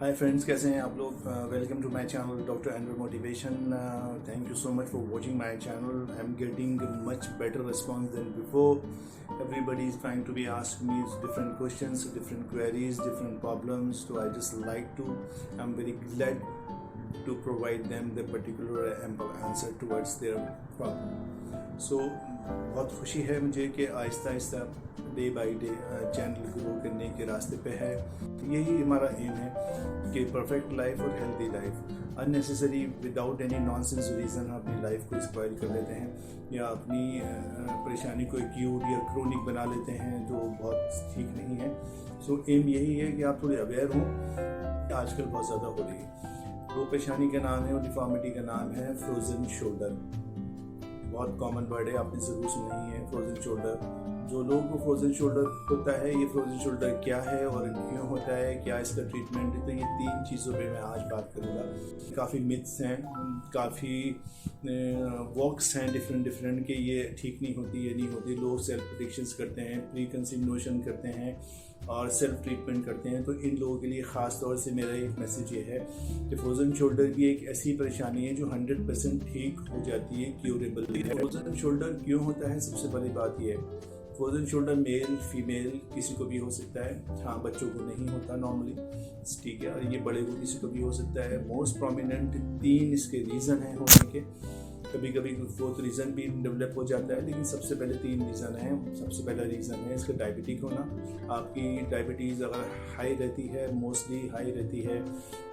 Hi friends, कैसे हैं आप लोग। Welcome to my channel doctor Andrew motivation. Thank you so much for watching my channel. I am getting much better response than before. Everybody is trying to be asked me different questions, different queries, different problems. So I just like to, I'm very glad to provide them the particular ample answer towards their problem. So बहुत खुशी है मुझे कि Aahista Aahista day by day channel grow करने के रास्ते पे है। यही हमारा एम है कि परफेक्ट लाइफ और healthy life, unnecessary without any nonsense reason हम अपनी लाइफ को स्पॉइल कर लेते हैं या अपनी परेशानी को एक्यूट या क्रोनिक बना लेते हैं, जो बहुत ठीक नहीं है। सो एम यही है कि आप थोड़े अवेयर हों। आजकल बहुत ज़्यादा हो रही है। वो परेशानी का नाम है और डिफॉर्मिटी का नाम है फ्रोजन शोल्डर। बहुत कॉमन वर्ड है, आपने ज़रूर सुना ही है फ्रोजन शोल्डर। जो लोगों को फ्रोजन शोल्डर होता है, ये फ्रोजन शोल्डर क्या है और क्यों होता है, क्या इसका ट्रीटमेंट है, तो ये 3 चीज़ों पे मैं आज बात करूँगा। काफ़ी मिथ्स हैं, काफ़ी वॉक्स हैं डिफरेंट कि ये ठीक नहीं होती, ये नहीं होती। लोग सेल्फ प्रेडिक्शंस करते हैं, प्री कंसीव नोशन करते हैं और सेल्फ ट्रीटमेंट करते हैं। तो इन लोगों के लिए ख़ास तौर से मेरा एक मैसेज ये है कि फ्रोजन शोल्डर भी एक ऐसी परेशानी है जो 100% ठीक हो जाती है, क्यूरेबल है। फ्रोजन शोल्डर क्यों होता है, सबसे बड़ी बात ये है। फ्रोजन शोल्डर मेल फीमेल किसी को भी हो सकता है। हाँ, बच्चों को नहीं होता नॉर्मली, ठीक है। और ये बड़े को किसी को भी हो सकता है। मोस्ट प्रोमिनेंट 3 इसके रीज़न हैं होने के। कभी कभी 4th रीज़न भी डेवलप हो जाता है, लेकिन सबसे पहले 3 रीज़न हैं। सबसे पहला रीज़न है इसका डायबिटिक होना। आपकी डायबिटीज़ अगर हाई रहती है, मोस्टली हाई रहती है,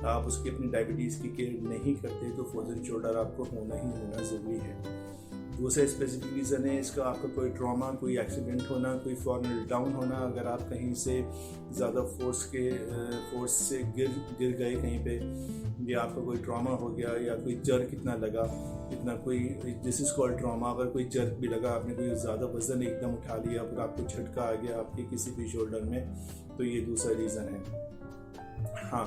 आप उसकी अपनी डायबिटीज़ की केयर नहीं करते, तो फ्रोजन शोल्डर आपको होना ही होना ज़रूरी है। दूसरा स्पेसिफिक रीज़न है इसका, आपका कोई ट्रॉमा, कोई एक्सीडेंट होना, कोई फॉर्मल डाउन होना। अगर आप कहीं से ज़्यादा फोर्स से गिर गए कहीं पे, या आपका कोई ट्रॉमा हो गया, या कोई जर्क कितना लगा, इतना कोई, दिस इज़ कॉल्ड ट्रॉमा। अगर कोई जर्क भी लगा, आपने कोई ज़्यादा वज़न एकदम उठा लिया, फिर आपको झटका आ गया आपके किसी भी शोल्डर में, तो ये दूसरा रीज़न है। हाँ,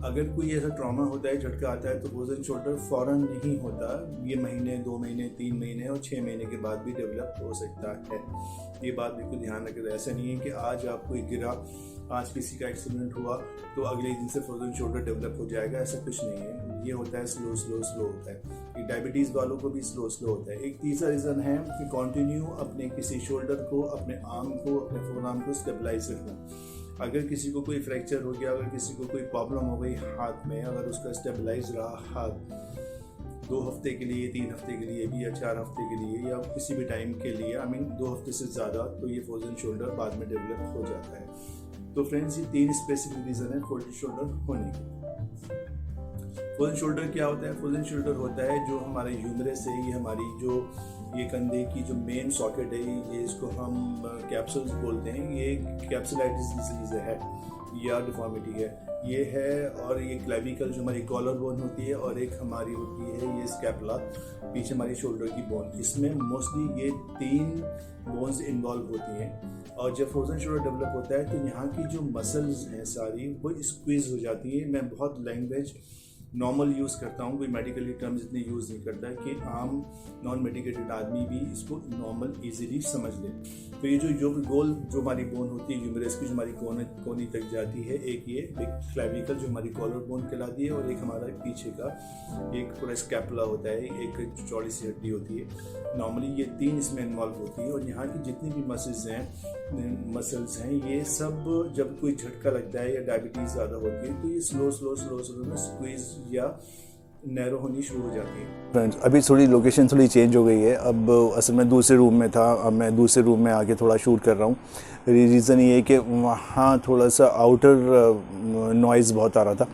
अगर कोई ऐसा ट्रॉमा होता है, झटका आता है, तो फ्रोजन शोल्डर फ़ौरन नहीं होता। ये महीने, 2 महीने, 3 महीने और 6 महीने के बाद भी डेवलप हो सकता है। ये बात बिल्कुल ध्यान रखें। ऐसा नहीं है कि आज आप कोई गिरा, आज किसी का एक्सीडेंट हुआ तो अगले दिन से फ्रोजन शोल्डर डेवलप हो जाएगा, ऐसा कुछ नहीं है। ये होता है स्लो होता है। ये डायबिटीज़ वालों को भी स्लो होता है। एक तीसरा रीज़न है कि कंटिन्यू अपने किसी शोल्डर को, अपने आर्म को, अपने फोर आर्म को स्टेबलाइज रखना। अगर किसी को कोई फ्रैक्चर हो गया, अगर किसी को कोई प्रॉब्लम हो गई हाथ में, अगर उसका स्टेबलाइज रहा हाथ 2 हफ्ते के लिए, 3 हफ्ते के लिए भी, या 4 हफ्ते के लिए, या किसी भी टाइम के लिए, 2 हफ्ते से ज़्यादा, तो ये फ्रोजन शोल्डर बाद में डेवलप हो जाता है। तो फ्रेंड्स, ये 3 स्पेसिफिक रीज़न है फ्रोजन शोल्डर होने के। फ्रोजन शोल्डर क्या होता है? फ्रोजन शोल्डर होता है जो हमारे ह्यूमरस है, ये हमारी जो ये कंधे की जो मेन सॉकेट है, ये इसको हम कैप्सूल्स बोलते हैं। ये कैप्सुलाइटिस डिजीज़ है या डिफॉर्मिटी है, ये है। और ये क्लेविकल जो हमारी कॉलर बोन होती है, और एक हमारी होती है ये स्कैपुला, पीछे हमारी शोल्डर की बोन। इसमें मोस्टली ये 3 बोन्स इन्वॉल्व होती हैं। और जब फ्रोजन शोल्डर डेवलप होता है तो यहाँ की जो मसल्स हैं सारी, वो स्क्वीज़ हो जाती है। मैं बहुत लैंग्वेज नॉर्मल यूज़ करता हूँ, कोई मेडिकली टर्म्स इतने यूज़ नहीं करता कि आम नॉन मेडिकेटेड आदमी भी इसको नॉर्मल इजीली समझ ले। तो ये जो गोल जो हमारी बोन होती है ह्यूमरस की, जो हमारी कोनी तक जाती है, एक क्लेविकल जो हमारी कॉलर बोन कहलाती है, और एक हमारा पीछे का एक पूरा स्कैपुला होता है, एक चौड़ी सी हड्डी होती है। नॉर्मली ये 3 इसमें इन्वॉल्व होती है। और यहाँ की जितनी भी मसल्स हैं, ये सब जब कोई झटका लगता है या डायबिटीज़ ज़्यादा होती है, तो ये स्लो में स्क्वीज या नैरो होनी शुरू हो जाती है। फ्रेंड्स, अभी थोड़ी लोकेशन थोड़ी चेंज हो गई है। अब असल में दूसरे रूम में था, अब मैं दूसरे रूम में आके थोड़ा शूट कर रहा हूँ। रीज़न ये है कि वहाँ थोड़ा सा आउटर नॉइज़ बहुत आ रहा था।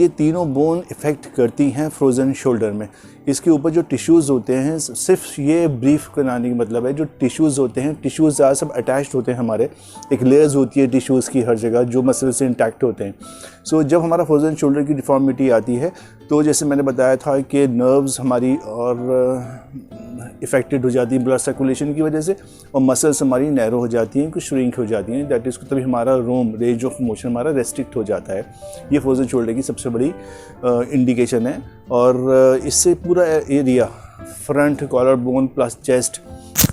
ये तीनों बोन इफ़ेक्ट करती हैं फ्रोज़न शोल्डर में। इसके ऊपर जो टिश्यूज़ होते हैं, सिर्फ ये ब्रीफ कराने का मतलब है, जो टिश्यूज़ होते हैं, टिश्यूज़ ज़्यादा सब अटैच्ड होते हैं हमारे। एक लेयर्स होती है टिश्यूज़ की हर जगह, जो मसल से इंटैक्ट होते हैं। सो जब हमारा फ्रोज़न शोल्डर की डिफॉर्मिटी आती है, तो जैसे मैंने बताया था कि नर्व्स हमारी और इफ़ेक्टेड हो जाती हैं ब्लड सर्कुलेशन की वजह से, और मसल्स हमारी नैरो हो जाती हैं, कुछ श्रिंक हो जाती हैं। दैट इज़ तभी हमारा रेंज ऑफ मोशन हमारा रेस्ट्रिक्ट हो जाता है। ये फ्रोजन शोल्डर की सबसे बड़ी इंडिकेशन है। और इससे पूरा area, front collar bone plus chest,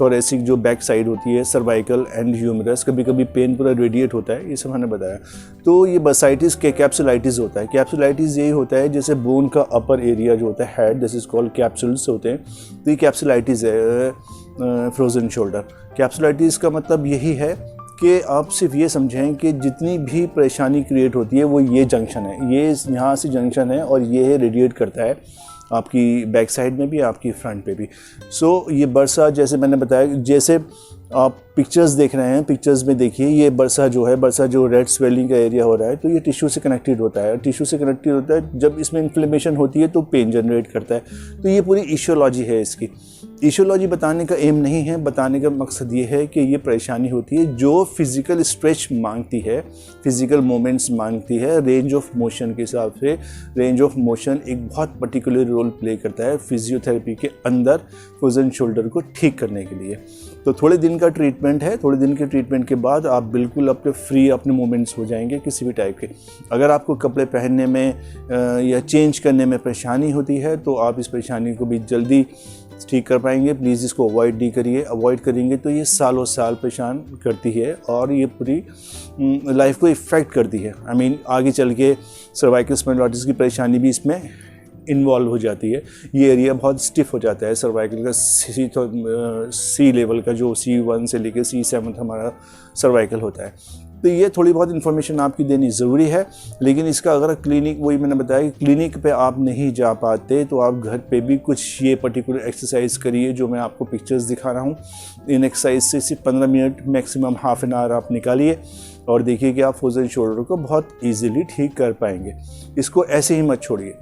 thoracic जो बैक साइड होती है, सर्वाइकल एंड ह्यूमरस, कभी कभी पेन पूरा रेडिएट होता है, ये सब मैंने बताया। तो ये बर्साइटिस के कैप्सुलाइटिस होता है। कैप्सुलाइटिस यही होता है जैसे बोन का अपर एरिया जो होता है head, this is called capsules होते हैं, तो ये कैप्सुलाइटिस है फ्रोजन शोल्डर। कैप्सुलाइटिस का मतलब यही है कि आप सिर्फ ये समझें कि जितनी भी परेशानी क्रिएट होती है वो ये जंक्शन है, ये यहाँ से जंक्शन है और ये रेडिएट करता है आपकी बैक साइड में भी, आपकी फ्रंट पे भी। सो ये बरसा, जैसे मैंने बताया, जैसे आप पिक्चर्स देख रहे हैं, पिक्चर्स में देखिए ये बरसा जो है, बरसा जो रेड स्वेलिंग का एरिया हो रहा है, तो ये टिश्यू से कनेक्टेड होता है। टिश्यू से कनेक्टेड होता है, जब इसमें इन्फ्लेमेशन होती है तो पेन जनरेट करता है। तो ये पूरी इशियोलॉजी है इसकी। इशियोलॉजी बताने का एम नहीं है, बताने का मकसद ये है कि ये परेशानी होती है जो फिज़िकल स्ट्रेच मांगती है, फिज़िकल मोमेंट्स मांगती है, रेंज ऑफ मोशन के हिसाब से। रेंज ऑफ मोशन एक बहुत पर्टिकुलर रोल प्ले करता है फिजियोथेरेपी के अंदर फ्रोजन शोल्डर को ठीक करने के लिए। तो थोड़े दिन का ट्रीटमेंट है, थोड़े दिन के ट्रीटमेंट के बाद आप बिल्कुल अपने फ्री अपने मूवमेंट्स हो जाएंगे किसी भी टाइप के। अगर आपको कपड़े पहनने में या चेंज करने में परेशानी होती है तो आप इस परेशानी को भी जल्दी ठीक कर पाएंगे। प्लीज़ इसको अवॉइड नहीं करिए, अवॉइड करेंगे तो ये सालों साल परेशान करती है और ये पूरी लाइफ को इफ़ेक्ट करती है। आई मीन आगे चल के सर्वाइकल स्पॉन्डिलोसिस की परेशानी भी इसमें इन्वॉल्व हो जाती है। ये एरिया बहुत स्टिफ हो जाता है सर्वाइकल का, सी लेवल का, जो C1 से लेकर C7 हमारा सर्वाइकल होता है। तो ये थोड़ी बहुत इन्फॉर्मेशन आपकी देनी ज़रूरी है, लेकिन इसका अगर क्लिनिक, वही मैंने बताया कि क्लिनिक पे आप नहीं जा पाते तो आप घर पे भी कुछ ये पर्टिकुलर एक्सरसाइज करिए जो मैं आपको पिक्चर्स दिखा रहा हूँ। इन एक्सरसाइज से सिर्फ 15 minute maximum half an hour आप निकालिए और देखिए कि आप फ्रोजन शोल्डर को बहुत ईजिली ठीक कर पाएंगे। इसको ऐसे ही मत छोड़िए।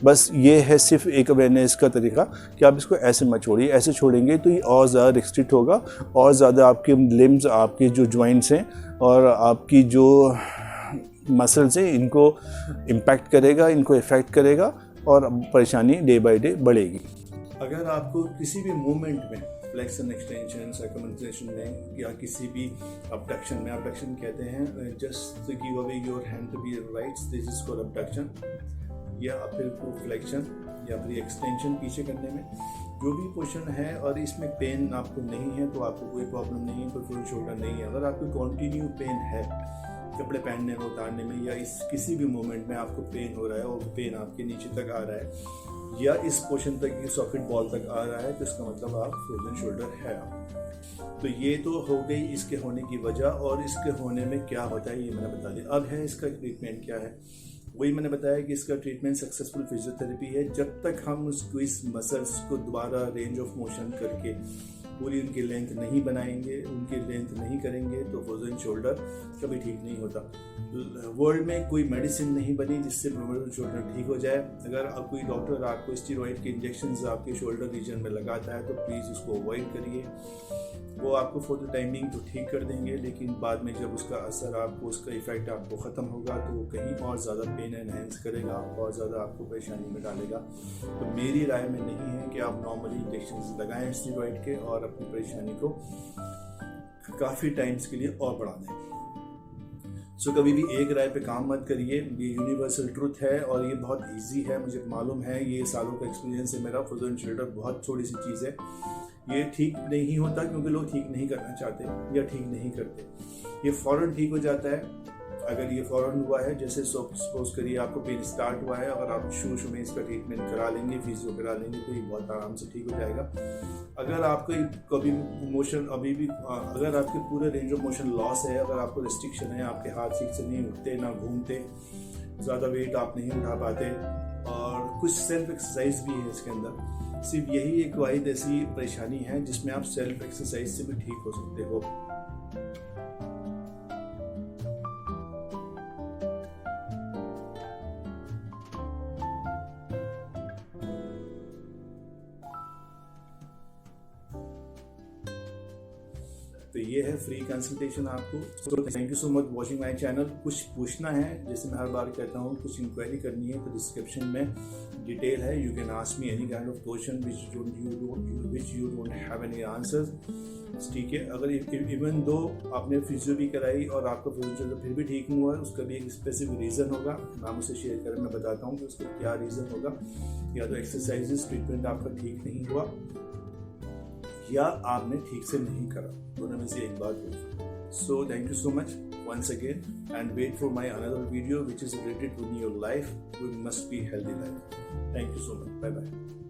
बस ये है सिर्फ एक अवेयरनेस का तरीका कि आप इसको ऐसे मत छोड़िए। ऐसे छोड़ेंगे तो ये और ज़्यादा रिस्ट्रिक्ट होगा और ज़्यादा आपके लिम्स, आपके जो जॉइंट्स हैं और आपकी जो मसल्स हैं, इनको इम्पैक्ट करेगा, इनको इफ़ेक्ट करेगा और परेशानी डे बाय डे बढ़ेगी। अगर आपको किसी भी मूवमेंट में, फ्लेक्शन, एक्सटेंशन, सर्कमफलेक्शन में या किसी भी अबडक्शन में, अबडक्शन कहते हैं just give away your hand to be right, this is called abduction, या फिर फ्लेक्शन या फिर एक्सटेंशन पीछे करने में जो भी पोजीशन है और इसमें पेन आपको नहीं है तो आपको कोई प्रॉब्लम नहीं है, कोई फ्रोजन शोल्डर नहीं है। अगर आपको कंटिन्यू पेन है कपड़े पहनने में, उतारने में या इस किसी भी मोमेंट में आपको पेन हो रहा है और पेन आपके नीचे तक आ रहा है या इस पोर्शन तक, इस सॉकेट बॉल तक आ रहा है, तो इसका मतलब आप फ्रोजन शोल्डर है। तो ये तो हो गई इसके होने की वजह, और इसके होने में क्या होता है ये मैंने बता दिया। अब है इसका ट्रीटमेंट क्या है। वही मैंने बताया कि इसका ट्रीटमेंट सक्सेसफुल फिजियोथेरेपी है। जब तक हम उसको, इस मसल्स को दोबारा रेंज ऑफ मोशन करके पूरी उनकी लेंथ नहीं बनाएंगे, उनकी लेंथ नहीं करेंगे, तो फ्रोजन शोल्डर कभी ठीक नहीं होता। वर्ल्ड में कोई मेडिसिन नहीं बनी जिससे फ्रोजन शोल्डर ठीक हो जाए। अगर अब कोई डॉक्टर आपको स्टेरॉइड के इंजेक्शन आपके शोल्डर रीजन में लगाता है तो प्लीज़ उसको अवॉइड करिए। वो आपको फॉर द टाइमिंग तो ठीक कर देंगे, लेकिन बाद में जब उसका असर आपको, उसका इफेक्ट आपको ख़त्म होगा तो वो कहीं और ज़्यादा पेन एनहेंस करेगा और ज़्यादा आपको परेशानी में डालेगा। तो मेरी राय में नहीं है कि आप नॉर्मली इंजेक्शन लगाएं स्टेरॉइड के और अपनी परेशानी को काफ़ी टाइम्स के लिए और बढ़ा दें। सो कभी भी एक राय पे काम मत करिए, ये यूनिवर्सल ट्रुथ है और ये बहुत इजी है, मुझे मालूम है, ये सालों का एक्सपीरियंस है मेरा। फ्रोजन शोल्डर बहुत छोटी सी चीज़ है, ये ठीक नहीं होता क्योंकि लोग ठीक नहीं करना चाहते या ठीक नहीं करते। ये फ़ौरन ठीक हो जाता है अगर ये फ़ौरन हुआ है। जैसे सपोज करिए आपको पेन स्टार्ट हुआ है, अगर आप शुरू में इसका ट्रीटमेंट करा लेंगे, फिजियो करा लेंगे, तो ये बहुत आराम से ठीक हो जाएगा। अगर आपको कभी मोशन अभी भी, अगर आपके पूरे रेंज ऑफ मोशन लॉस है, अगर आपको रिस्ट्रिक्शन है, आपके हाथ ठीक से नहीं उठते, ना घूमते, ज़्यादा वेट आप नहीं उठा पाते और कुछ सेल्फ एक्सरसाइज भी है इसके अंदर, सिर्फ यही एक वाहिद ऐसी परेशानी है जिसमें आप सेल्फ एक्सरसाइज से भी ठीक हो सकते हो। तो ये है फ्री कंसल्टेशन आपको। तो thank you so much watching my channel. कुछ पूछना है, जैसे मैं हर बार कहता हूँ, कुछ इंक्वायरी करनी है तो डिस्क्रिप्शन में डिटेल है, you can ask me any kind of question which you don't have any answers. ठीक है, अगर इवन दो आपने फिजियो भी कराई और आपका फिजियो फिर भी ठीक नहीं हुआ, उसका भी एक स्पेसिफिक रीज़न होगा, नाम उसे शेयर करें, मैं बताता हूँ कि उसका क्या रीज़न होगा। या तो एक्सरसाइजेस, ट्रीटमेंट आपका ठीक नहीं हुआ, या आपने ठीक से नहीं करा, दोनों में से एक बात होगी। So thank you so much once again, and wait for my another video which is related to your life. We must be healthy life. Thank you so much. Bye bye.